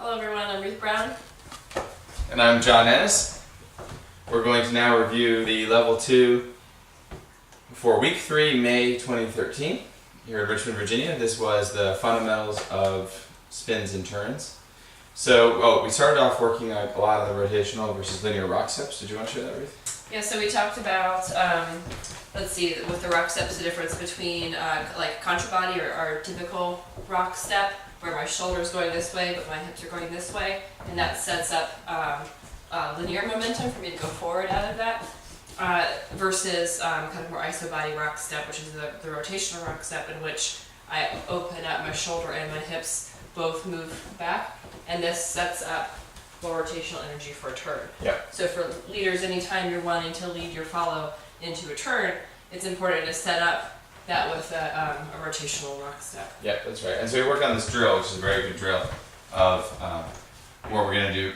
Hello everyone, I'm Ruth Brown. And I'm John Ennis. We're going to now review the Level 2 for Week 3, May 2013, here in Richmond, Virginia. This was the fundamentals of spins and turns. So, we started off working on a lot of the rotational versus linear rock steps. Did you want to share that, Ruth? Yeah, so we talked about, let's see, with the rock steps, the difference between like contra body or our typical rock step, where my shoulder's going this way, but my hips are going this way, and that sets up linear momentum for me to go forward out of that, versus kind of more isobody rock step, which is the rotational rock step, in which I open up my shoulder and my hips both move back, and this sets up more rotational energy for a turn. Yeah. So for leaders, anytime you're wanting to lead your follow into a turn, it's important to set up that with a rotational rock step. Yeah, that's right. And so we worked on this drill, which is a very good drill, of where we're going to do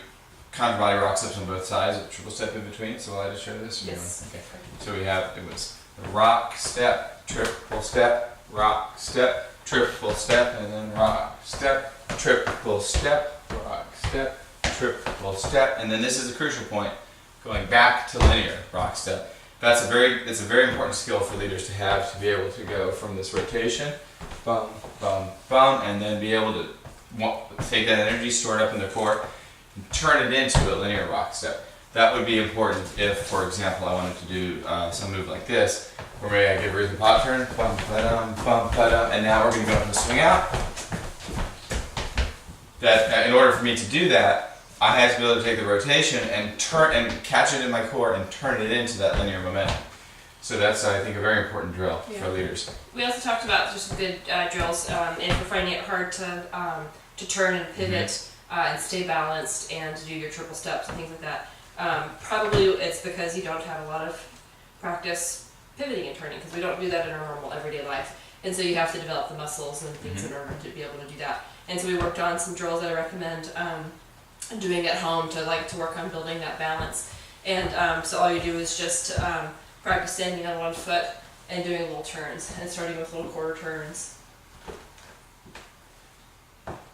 contra body rock steps on both sides with triple step in between. So will I just show this? Yes. Okay. So we have, it was rock, step, triple step, rock, step, triple step, and then rock, step, triple step, rock, step, triple step, and then this is a crucial point, going back to linear rock step. It's a very important skill for leaders to have, to be able to go from this rotation, bum, bum, bum, and then be able to take that energy stored up in the core and turn it into a linear rock step. That would be important if, for example, I wanted to do some move like this, where maybe I give Ruth a pop turn, bum, ba-dum, and now we're going to go into the swing out. That in order for me to do that, I had to be able to take the rotation and turn and catch it in my core and turn it into that linear momentum. So that's, I think, a very important drill for leaders. We also talked about just some good drills, and if you're finding it hard to turn and pivot and stay balanced and to do your triple steps and things like that, probably it's because you don't have a lot of practice pivoting and turning, because we don't do that in our normal everyday life. And so you have to develop the muscles and things in order to be able to do that. And so we worked on some drills that I recommend doing at home to work on building that balance. And so all you do is just practice standing on one foot and doing little turns, and starting with little quarter turns,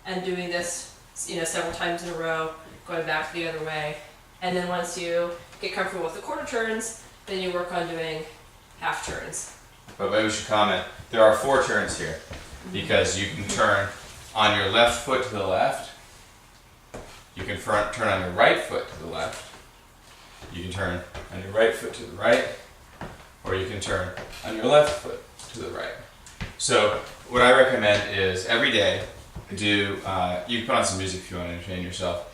and doing this, several times in a row, going back the other way. And then once you get comfortable with the quarter turns, then you work on doing half turns. But maybe we should comment, there are 4 turns here, because you can turn on your left foot to the left, you can turn on your right foot to the left, you can turn on your right foot to the right, or you can turn on your left foot to the right. So what I recommend is every day you can put on some music if you want to entertain yourself.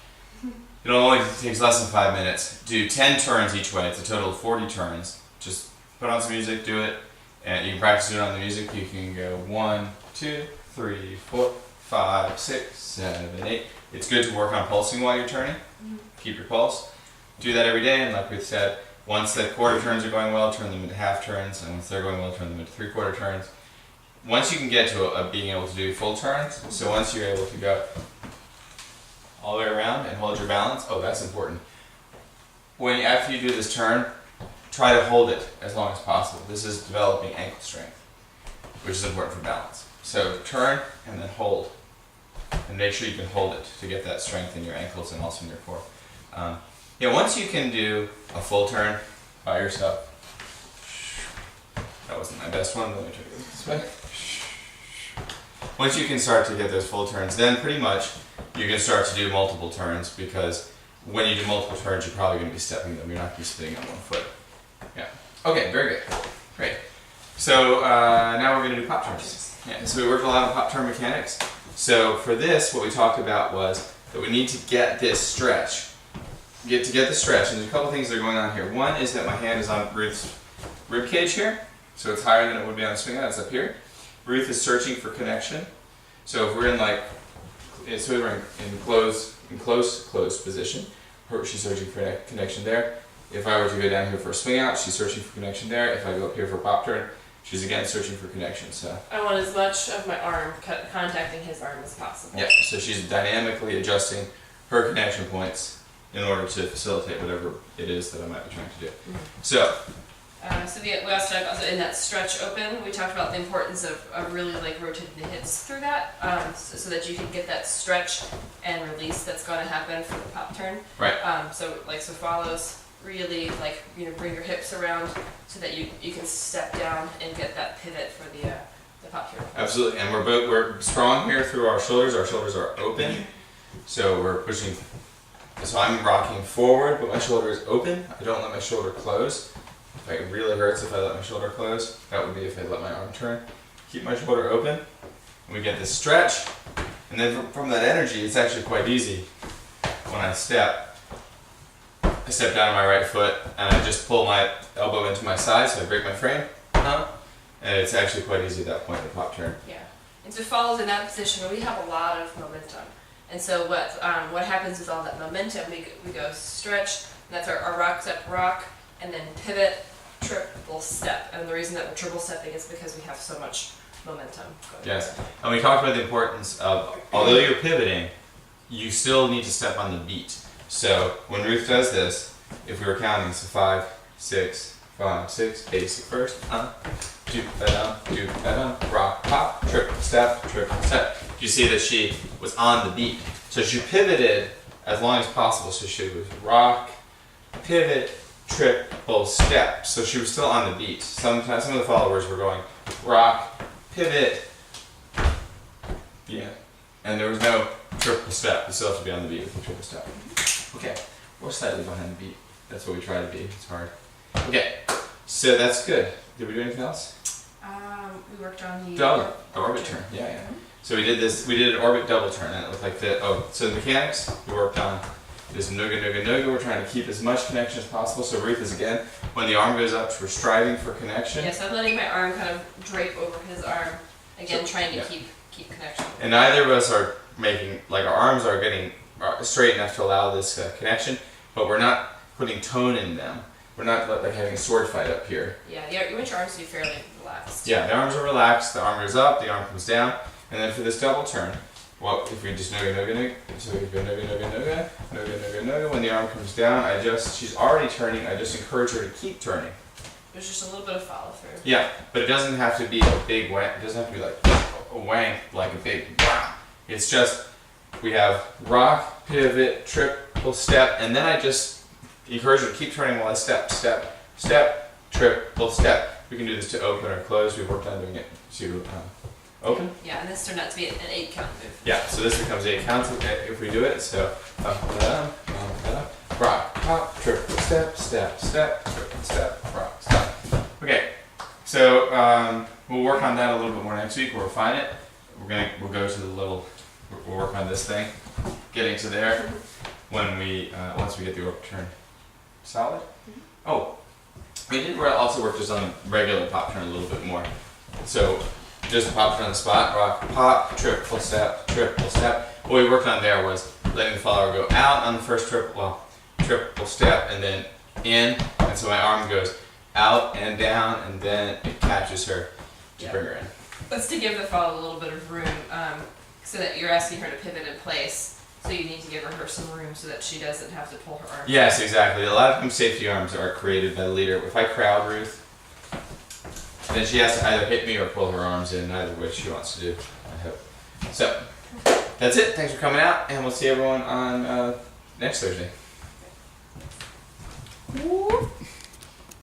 It only takes less than 5 minutes. Do 10 turns each way. It's a total of 40 turns. Just put on some music, do it, and you can practice doing it on the music. You can go 1, 2, 3, 4, 5, 6, 7, 8. It's good to work on pulsing while you're turning. Keep your pulse. Do that every day, and like we said, once the quarter turns are going well, turn them into half turns, and once they're going well, turn them into 3/4 turns. Once you can get to being able to do full turns, so once you're able to go all the way around and hold your balance, that's important. After you do this turn, try to hold it as long as possible. This is developing ankle strength, which is important for balance. So turn and then hold. And make sure you can hold it to get that strength in your ankles and also in your core. Once you can do a full turn by yourself, that wasn't my best one, let me try to go this way. Once you can start to get those full turns, then pretty much you can start to do multiple turns, because when you do multiple turns, you're probably going to be stepping them. You're not going to be sitting on one foot. Yeah. Okay, very good. Great. So now we're going to do pop turns. Yeah, so we worked a lot on pop turn mechanics. So for this, what we talked about was that we need to get this stretch. Get the stretch, and there's a couple things that are going on here. One is that my hand is on Ruth's rib cage here, so it's higher than it would be on a swing out. It's up here. Ruth is searching for connection. So if we're in closed position, she's searching for connection there. If I were to go down here for a swing out, she's searching for connection there. If I go up here for a pop turn, she's again searching for connection. So I want as much of my arm contacting his arm as possible. Yeah, so she's dynamically adjusting her connection points in order to facilitate whatever it is that I might be trying to do. So So we also talked about in that stretch open, we talked about the importance of really like rotating the hips through that, so that you can get that stretch and release that's going to happen for the pop turn. Right. So follows really like, you know, bring your hips around so that you can step down and get that pivot for the pop turn. Absolutely, and we're strong here through our shoulders. Our shoulders are open, so we're pushing. So I'm rocking forward, but my shoulder is open. I don't let my shoulder close. It really hurts if I let my shoulder close. That would be if I let my arm turn. Keep my shoulder open. And we get this stretch. And then from that energy, it's actually quite easy. When I step down on my right foot and I just pull my elbow into my side so I break my frame. And it's actually quite easy at that point to pop turn. Yeah. And so follows in that position where we have a lot of momentum. And so what happens is all that momentum, we go stretch, and that's our rock, step, rock, and then pivot, triple step. And the reason that we're triple stepping is because we have so much momentum going. Yes, and we talked about the importance of, although you're pivoting, you still need to step on the beat. So when Ruth does this, if we were counting, so 5, 6, 5, 6, basic first, do rock, pop, triple step, triple step. You see that she was on the beat. So she pivoted as long as possible. So she was rock, pivot, triple step. So she was still on the beat. Sometimes some of the followers were going rock, pivot, yeah. And there was no triple step. You still have to be on the beat with the triple step. Okay, we're slightly behind the beat. That's what we try to be. It's hard. Okay, so that's good. Did we do anything else? We worked on the double orbit turn. Yeah. So we did this. We did an orbit double turn, and it looked like the. Oh, so the mechanics we worked on is nuga nuga nuga. We're trying to keep as much connection as possible. So Ruth is again, when the arm goes up, we're striving for connection. Yes, I'm letting my arm kind of drape over his arm again, trying to keep connection. And neither of us are making our arms are getting straight enough to allow this connection, but we're not putting tone in them. We're not like having a sword fight up here. Yeah, you want your arms to be fairly relaxed. Yeah, the arms are relaxed, the arm goes up, the arm comes down, and then for this double turn, well, if we just nuga nuga nuga, so we go nuga nuga nuga, nuga nuga nuga, when the arm comes down, she's already turning, I just encourage her to keep turning. There's just a little bit of follow through. Yeah, but it doesn't have to be a big whang, it doesn't have to be like a whang, like a big wow. It's just, we have rock, pivot, triple step, and then I just encourage her to keep turning while I step, step, step, triple step. We can do this to open or close. We've worked on doing it to open. Yeah, and this turned out to be an 8 count move. Yeah, so this becomes 8 counts if we do it. So rock, pop, triple step, step, step, triple step, rock, step. Okay, so we'll work on that a little bit more next week. We'll refine it. We'll go to the little. We'll work on this thing, getting to there when we once we get the orbit turn solid. Oh, we did also work just on regular pop turn a little bit more. So just pop turn on the spot, rock, pop, triple step, triple step. What we worked on there was letting the follower go out on the first triple step and then in, and so my arm goes out and down, and then it catches her to bring her in. That's to give the follower a little bit of room, so that you're asking her to pivot in place. So you need to give her some room so that she doesn't have to pull her arm. Yes, exactly. A lot of times safety arms are created by the leader. If I crowd Ruth, then she has to either hit me or pull her arms in, either which she wants to do, I hope. So, that's it. Thanks for coming out, and we'll see everyone on next Thursday.